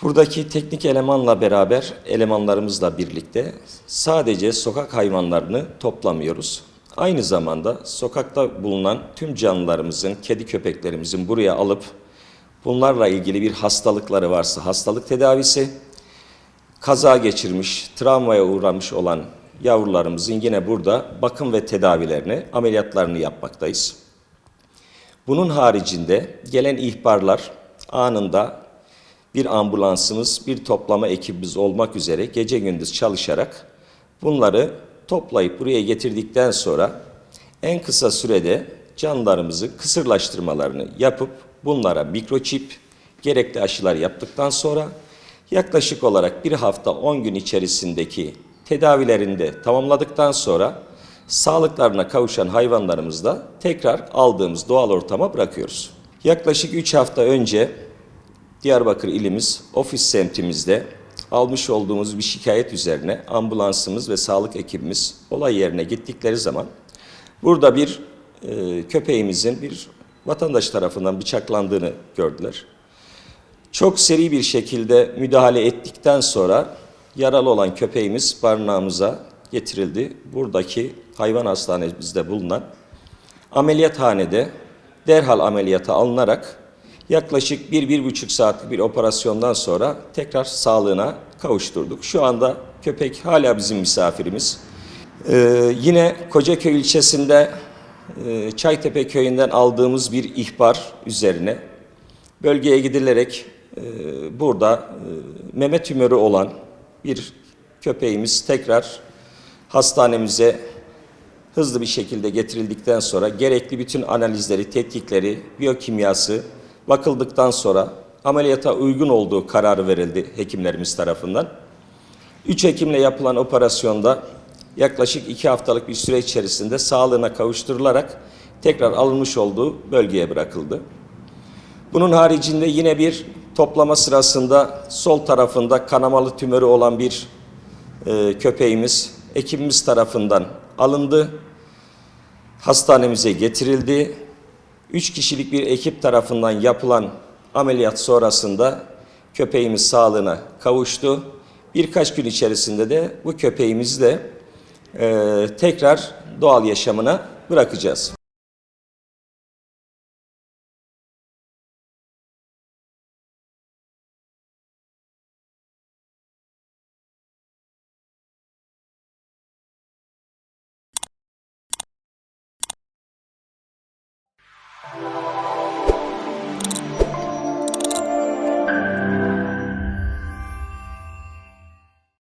Buradaki teknik elemanla beraber, elemanlarımızla birlikte sadece sokak hayvanlarını toplamıyoruz. Aynı zamanda sokakta bulunan tüm canlılarımızın, kedi köpeklerimizin buraya alıp bunlarla ilgili bir hastalıkları varsa hastalık tedavisi, kaza geçirmiş, travmaya uğramış olan yavrularımızın yine burada bakım ve tedavilerini, ameliyatlarını yapmaktayız. Bunun haricinde gelen ihbarlar anında bir ambulansımız, bir toplama ekibimiz olmak üzere gece gündüz çalışarak bunları toplayıp buraya getirdikten sonra en kısa sürede canlılarımızı kısırlaştırmalarını yapıp bunlara mikroçip, gerekli aşılar yaptıktan sonra yaklaşık olarak 1 hafta 10 gün içerisindeki tedavilerini de tamamladıktan sonra sağlıklarına kavuşan hayvanlarımızı da tekrar aldığımız doğal ortama bırakıyoruz. Yaklaşık 3 hafta önce Diyarbakır ilimiz ofis semtimizde almış olduğumuz bir şikayet üzerine ambulansımız ve sağlık ekibimiz olay yerine gittikleri zaman burada bir köpeğimizin bir vatandaş tarafından bıçaklandığını gördüler. Çok seri bir şekilde müdahale ettikten sonra yaralı olan köpeğimiz barınağımıza getirildi. Buradaki hayvan hastanemizde bulunan ameliyathanede derhal ameliyata alınarak yaklaşık 1-1,5 saatlik bir operasyondan sonra tekrar sağlığına kavuşturduk. Şu anda köpek hala bizim misafirimiz. Yine Kocaköy ilçesinde Çaytepe köyünden aldığımız bir ihbar üzerine bölgeye gidilerek burada meme tümörü olan bir köpeğimiz tekrar hastanemize hızlı bir şekilde getirildikten sonra gerekli bütün analizleri, tetkikleri, biyokimyası bakıldıktan sonra ameliyata uygun olduğu kararı verildi hekimlerimiz tarafından. 3 hekimle yapılan operasyonda yaklaşık 2 haftalık bir süre içerisinde sağlığına kavuşturularak tekrar alınmış olduğu bölgeye bırakıldı. Bunun haricinde yine bir toplama sırasında sol tarafında kanamalı tümörü olan bir köpeğimiz ekibimiz tarafından alındı. Hastanemize getirildi. 3 kişilik bir ekip tarafından yapılan ameliyat sonrasında köpeğimiz sağlığına kavuştu. Birkaç gün içerisinde de bu köpeğimizi de tekrar doğal yaşamına bırakacağız.